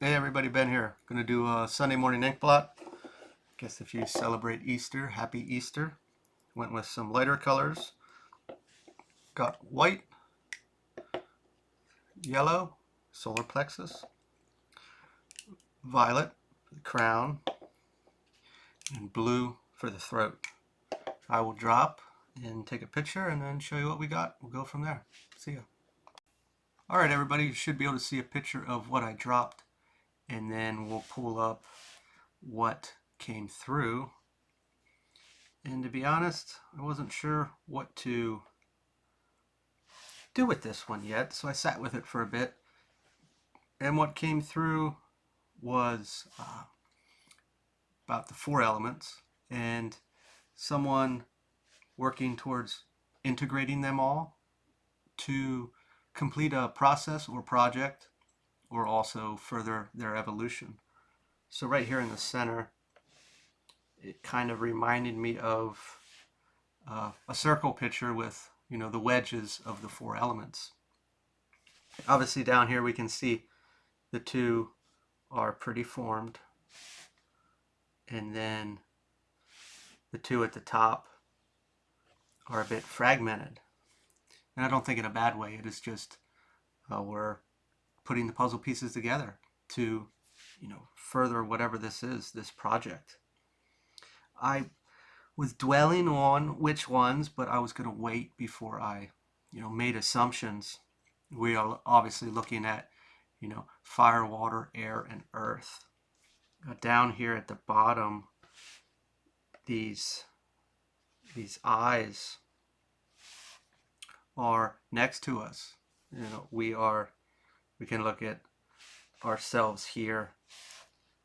Hey everybody, Ben here. Gonna do a Sunday morning ink blot. Guess if you celebrate Easter, happy Easter. Went with some lighter colors. Got white, yellow, solar plexus, violet, the crown, and blue for the throat. I will drop and take a picture and then show you what we got. We'll go from there. See ya. Alright everybody, you should be able to see a picture of what I dropped and then we'll pull up what came through. And to be honest, I wasn't sure what to do with this one yet, so I sat with it for a bit. And what came through was about the four elements and someone working towards integrating them all to complete a process or project or also further their evolution. So right here in the center, it kind of reminded me of a circle picture with, the wedges of the four elements. Obviously down here we can see the two are pretty formed, and then the two at the top are a bit fragmented. And I don't think in a bad way. It is just we're putting the puzzle pieces together to, further whatever this is, this project. I was dwelling on which ones, but I was going to wait before I, made assumptions. We are obviously looking at, fire, water, air, and earth. Down here at the bottom, these eyes are next to us. We can look at ourselves here,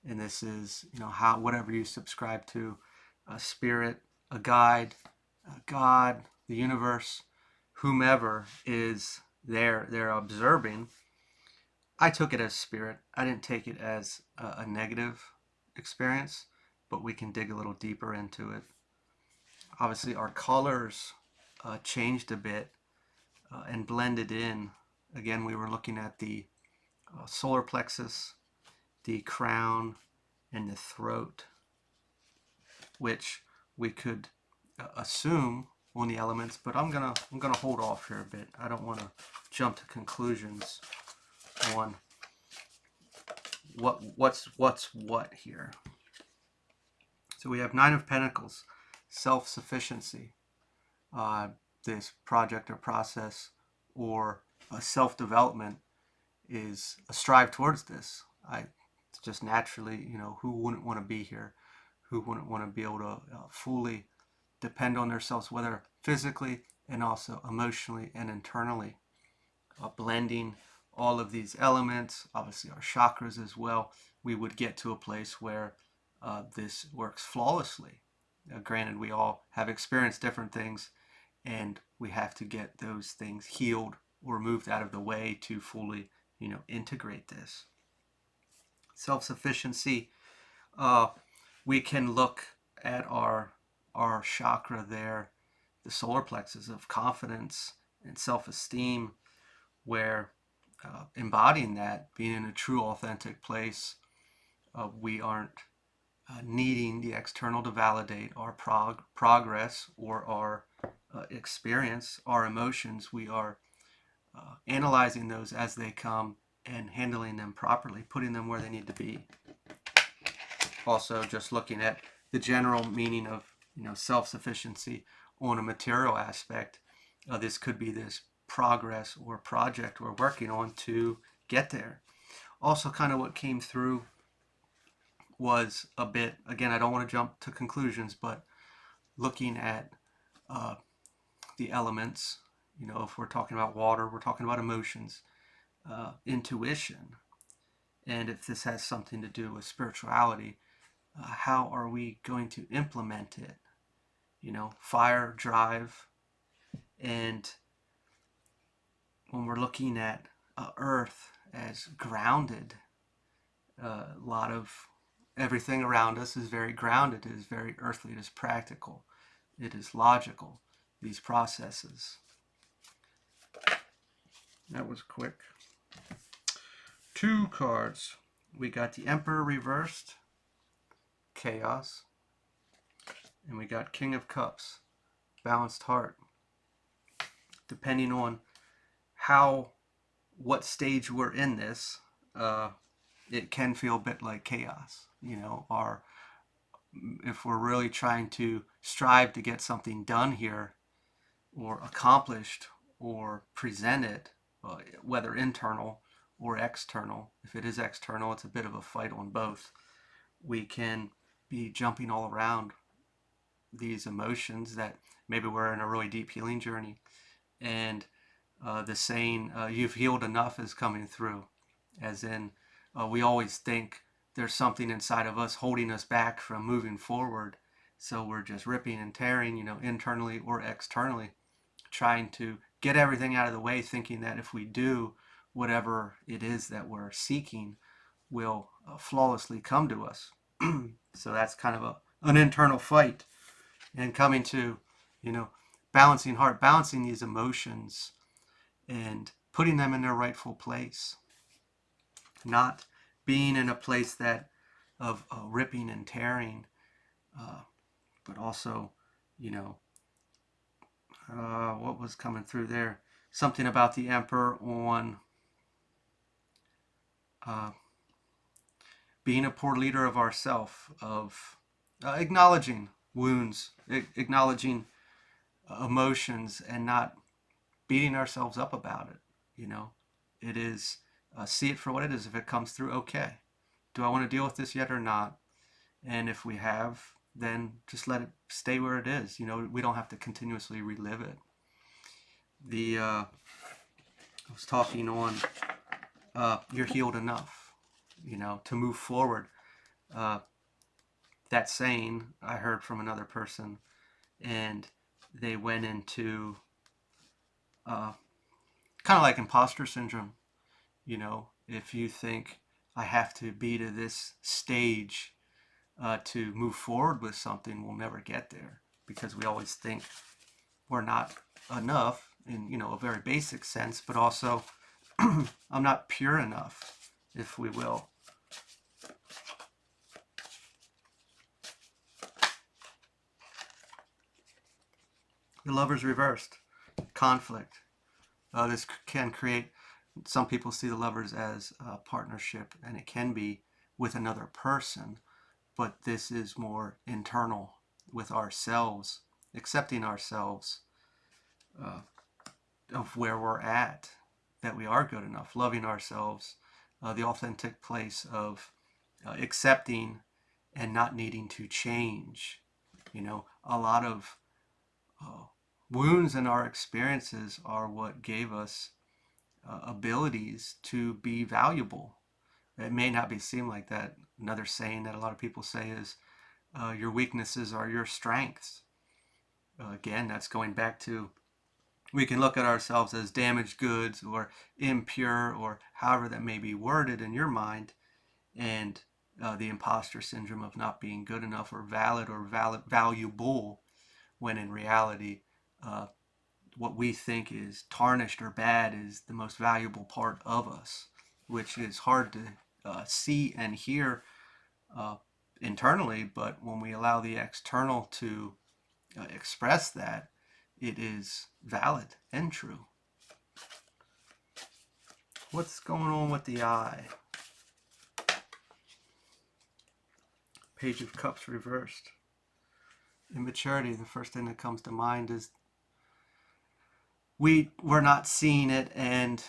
and this is, how whatever you subscribe to, a spirit, a guide, a God, the universe, whomever is there, they're observing. I took it as spirit. I didn't take it as a negative experience, but we can dig a little deeper into it. Obviously, our colors changed a bit and blended in. Again, we were looking at the solar plexus, the crown, and the throat, which we could assume on the elements, but I'm gonna hold off here a bit. I don't want to jump to conclusions on what's what here. So we have Nine of Pentacles, self-sufficiency. This project or process or self-development is a strive towards this. I just naturally, who wouldn't want to be here? Who wouldn't want to be able to fully depend on themselves, whether physically and also emotionally and internally? Blending all of these elements, obviously our chakras as well, we would get to a place where this works flawlessly. Granted, we all have experienced different things, and we have to get those things healed or moved out of the way to fully, integrate this. Self-sufficiency, we can look at our chakra there, the solar plexus of confidence and self-esteem, where embodying that, being in a true authentic place, we aren't needing the external to validate our progress or our experience, our emotions. We are analyzing those as they come and handling them properly, putting them where they need to be. Also, just looking at the general meaning of self-sufficiency on a material aspect, this could be this progress or project we're working on to get there. Also, kind of what came through was a bit, again, I don't want to jump to conclusions, but looking at the elements, if we're talking about water, we're talking about emotions, intuition, and if this has something to do with spirituality, how are we going to implement it? Fire, drive, and when we're looking at earth as grounded, a lot of everything around us is very grounded. It is very earthly. It is practical. It is logical. These processes. That was quick. Two cards. We got the Emperor reversed, chaos. And we got King of Cups, balanced heart. Depending on what stage we're in this, it can feel a bit like chaos. If we're really trying to strive to get something done here, or accomplished, or presented, whether internal or external. If it is external, it's a bit of a fight on both. We can be jumping all around these emotions that maybe we're in a really deep healing journey, and the saying, you've healed enough, is coming through, as in, we always think there's something inside of us holding us back from moving forward. So we're just ripping and tearing, internally or externally, trying to get everything out of the way, thinking that if we do whatever it is that we're seeking, will flawlessly come to us. So that's kind of an internal fight, and coming to, balancing heart, balancing these emotions and putting them in their rightful place, not being in a place that of ripping and tearing, but also, you know, what was coming through there? Something about the Emperor on uh, being a poor leader of ourself, of acknowledging wounds, acknowledging emotions, and not beating ourselves up about it. It is, see it for what it is. If it comes through, okay. Do I want to deal with this yet or not? And if we have, then just let it stay where it is. We don't have to continuously relive it. I was talking on, you're healed enough, to move forward. That saying I heard from another person, and they went into kind of like imposter syndrome. If you think I have to be to this stage to move forward with something, we'll never get there, because we always think we're not enough in, a very basic sense, but also I'm not pure enough, if we will. The Lover's reversed, conflict. This can create, some people see the Lovers as a partnership, and it can be with another person, but this is more internal, with ourselves, accepting ourselves, of where we're at, that we are good enough, loving ourselves, the authentic place of accepting and not needing to change. A lot of wounds in our experiences are what gave us abilities to be valuable. It may not be seem like that. Another saying that a lot of people say is, your weaknesses are your strengths. Again, that's going back to, we can look at ourselves as damaged goods or impure, or however that may be worded in your mind, and the imposter syndrome of not being good enough or valuable, when in reality, what we think is tarnished or bad is the most valuable part of us, which is hard to see and hear internally, but when we allow the external to express that, it is valid and true. What's going on with the eye? Page of Cups reversed. Immaturity, the first thing that comes to mind is we're not seeing it, and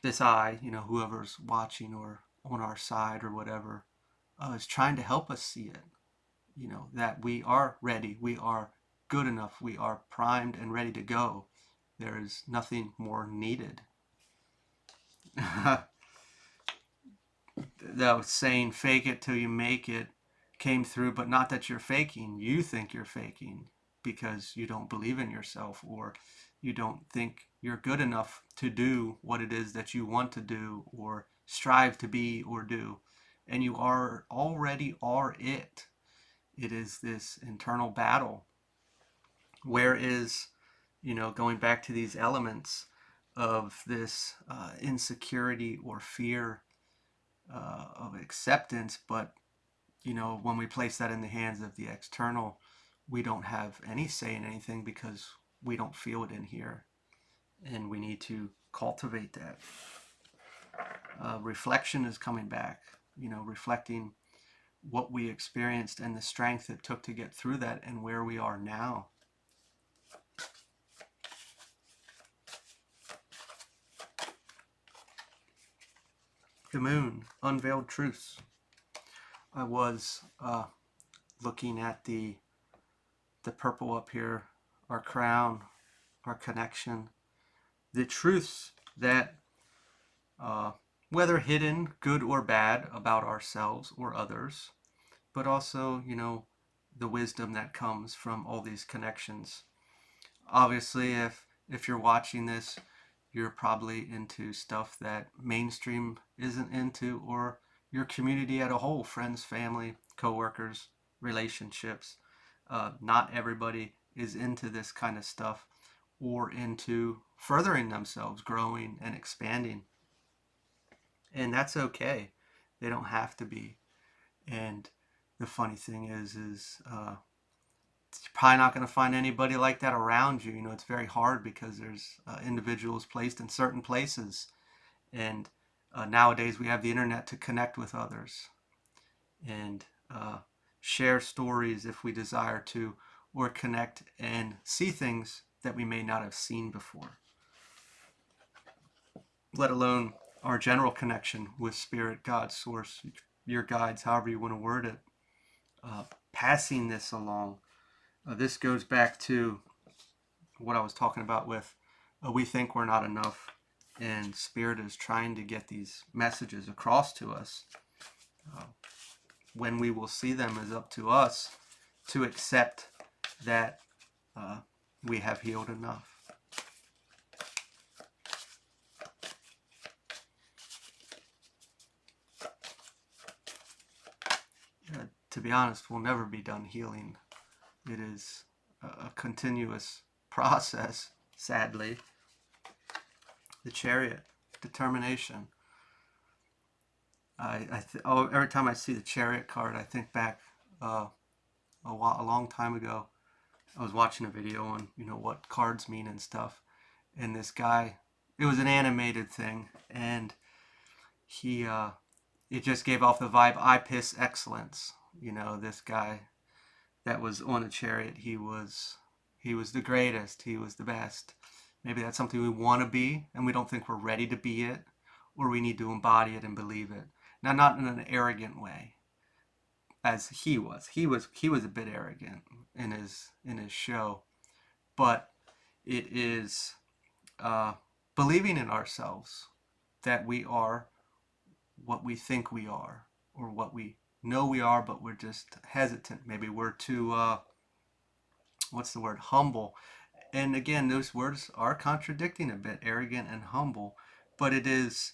this eye, whoever's watching or on our side or whatever, is trying to help us see it. That we are ready, we are good enough, we are primed and ready to go. There is nothing more needed. That saying, fake it till you make it, came through, but not that you're faking. You think you're faking because you don't believe in yourself, or you don't think you're good enough to do what it is that you want to do or strive to be or do. And you already are it. It is this internal battle. Where is, going back to these elements of this insecurity or fear, of acceptance, but when we place that in the hands of the external, we don't have any say in anything because we don't feel it in here, and we need to cultivate that. Reflection is coming back, reflecting what we experienced and the strength it took to get through that and where we are now. The moon, unveiled truths. I was looking at the purple up here, our crown, our connection, the truths that, whether hidden, good or bad, about ourselves or others, but also, the wisdom that comes from all these connections. Obviously, if you're watching this, you're probably into stuff that mainstream isn't into, or your community as a whole, friends, family, coworkers, relationships. Not everybody is into this kind of stuff or into furthering themselves, growing and expanding. And that's okay. They don't have to be. And the funny thing is you're probably not going to find anybody like that around you. It's very hard because there's individuals placed in certain places. And nowadays we have the internet to connect with others and share stories if we desire to, or connect and see things that we may not have seen before, let alone our general connection with spirit, God, source, your guides, however you want to word it. Passing this along. This goes back to what I was talking about with we think we're not enough, and spirit is trying to get these messages across to us. When we will see them is up to us to accept that we have healed enough. To be honest, we'll never be done healing. It is a continuous process, sadly. The Chariot, determination. Every time I see the Chariot card, I think back a long time ago. I was watching a video on what cards mean and stuff, and this guy, it was an animated thing, and he it just gave off the vibe, I piss excellence. This guy that was on a chariot, he was the greatest, he was the best. Maybe that's something we want to be and we don't think we're ready to be it, or we need to embody it and believe it. Now, not in an arrogant way, as he was a bit arrogant in his show, but it is believing in ourselves, that we are what we think we are, or what we know we are, but we're just hesitant. Maybe we're too what's the word, humble. And again, those words are contradicting a bit, arrogant and humble, but it is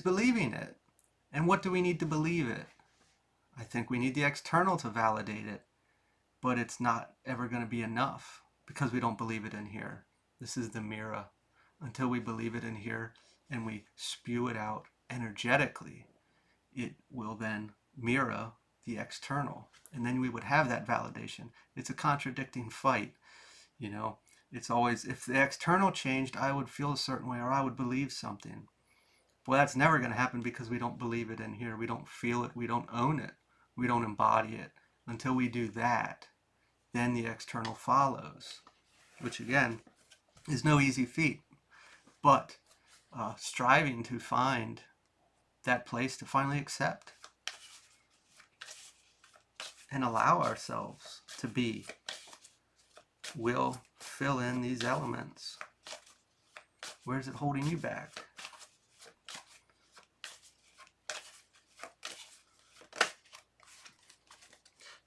believing it. And what do we need to believe it? I think we need the external to validate it, but it's not ever going to be enough because we don't believe it in here. This is the mirror. Until we believe it in here and we spew it out energetically, it will then mirror the external, and then we would have that validation. It's a contradicting fight. It's always, if the external changed, I would feel a certain way, or I would believe something. Well, that's never going to happen because we don't believe it in here. We don't feel it. We don't own it. We don't embody it. Until we do that, then the external follows, which again is no easy feat, but striving to find that place to finally accept and allow ourselves to be will fill in these elements. Where's it holding you back?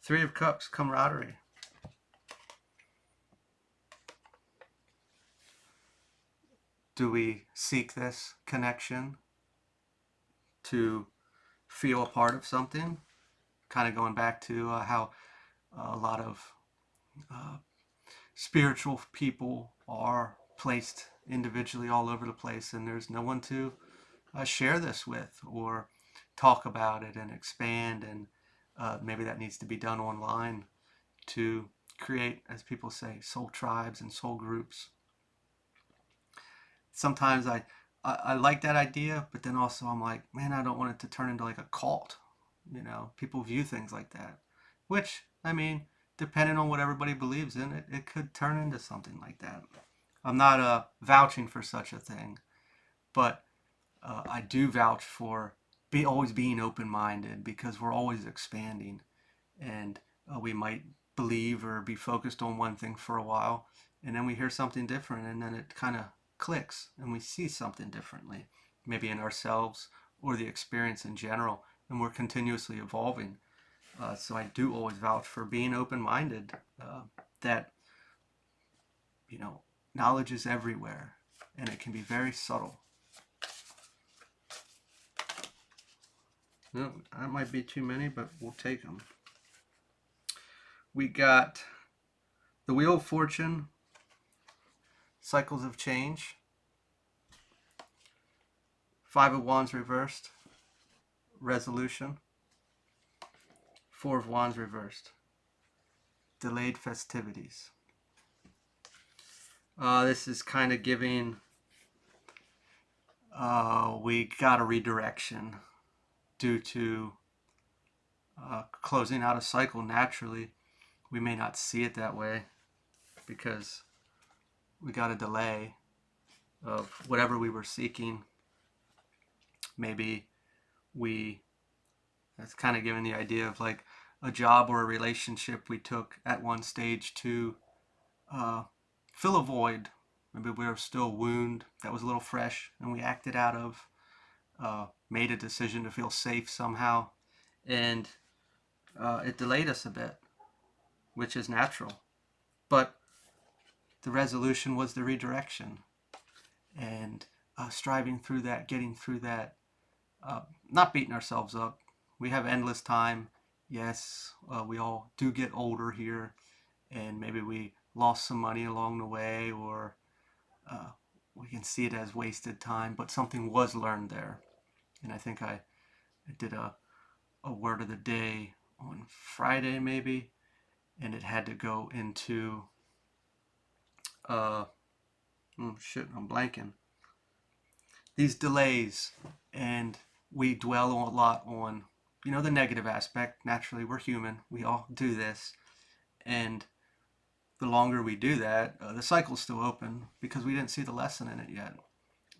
Three of Cups, camaraderie. Do we seek this connection to feel a part of something? Kind of going back to how a lot of spiritual people are placed individually all over the place, and there's no one to share this with, or talk about it and expand, and maybe that needs to be done online to create, as people say, soul tribes and soul groups. Sometimes I like that idea, but then also I'm like, man, I don't want it to turn into like a cult. People view things like that, which, I mean, depending on what everybody believes in, it could turn into something like that. I'm not vouching for such a thing, but I do vouch for always being open-minded, because we're always expanding, and we might believe or be focused on one thing for a while, and then we hear something different, and then it kind of clicks and we see something differently, maybe in ourselves or the experience in general, and we're continuously evolving. So I do always vouch for being open-minded, that you know knowledge is everywhere, and it can be very subtle. No, that might be too many, but we'll take them. We got the Wheel of Fortune, Cycles of Change, Five of Wands reversed, Resolution, Four of Wands reversed, Delayed Festivities. This is kind of giving, we got a redirection due to closing out a cycle naturally. We may not see it that way because we got a delay of whatever we were seeking. Maybe that's kind of giving the idea of like a job or a relationship we took at one stage to uh, fill a void. Maybe we were still a wound that was a little fresh and we acted out of, made a decision to feel safe somehow, and it delayed us a bit, which is natural. But the resolution was the redirection, and striving through that, getting through that, not beating ourselves up. We have endless time. Yes, we all do get older here, and maybe we lost some money along the way, or uh, we can see it as wasted time, but something was learned there. And I think I did a word of the day on Friday, maybe, and it had to go into, uh, shit, I'm blanking. These delays, and we dwell a lot on, the negative aspect. Naturally, we're human. We all do this. And the longer we do that, the cycle's still open because we didn't see the lesson in it yet.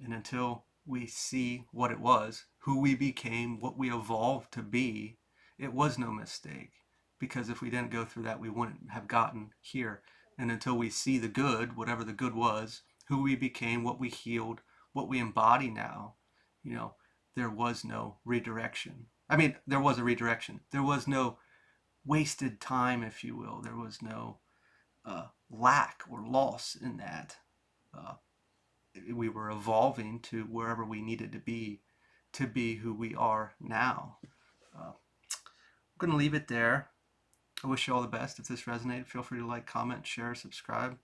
And until we see what it was, who we became, what we evolved to be, it was no mistake. Because if we didn't go through that, we wouldn't have gotten here. And until we see the good, whatever the good was, who we became, what we healed, what we embody now, you know, there was no redirection. I mean, there was a redirection. There was no wasted time, if you will. There was no lack or loss in that. Uh, we were evolving to wherever we needed to be who we are now. I'm going to leave it there. I wish you all the best. If this resonated, feel free to like, comment, share, subscribe,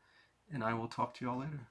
and I will talk to you all later.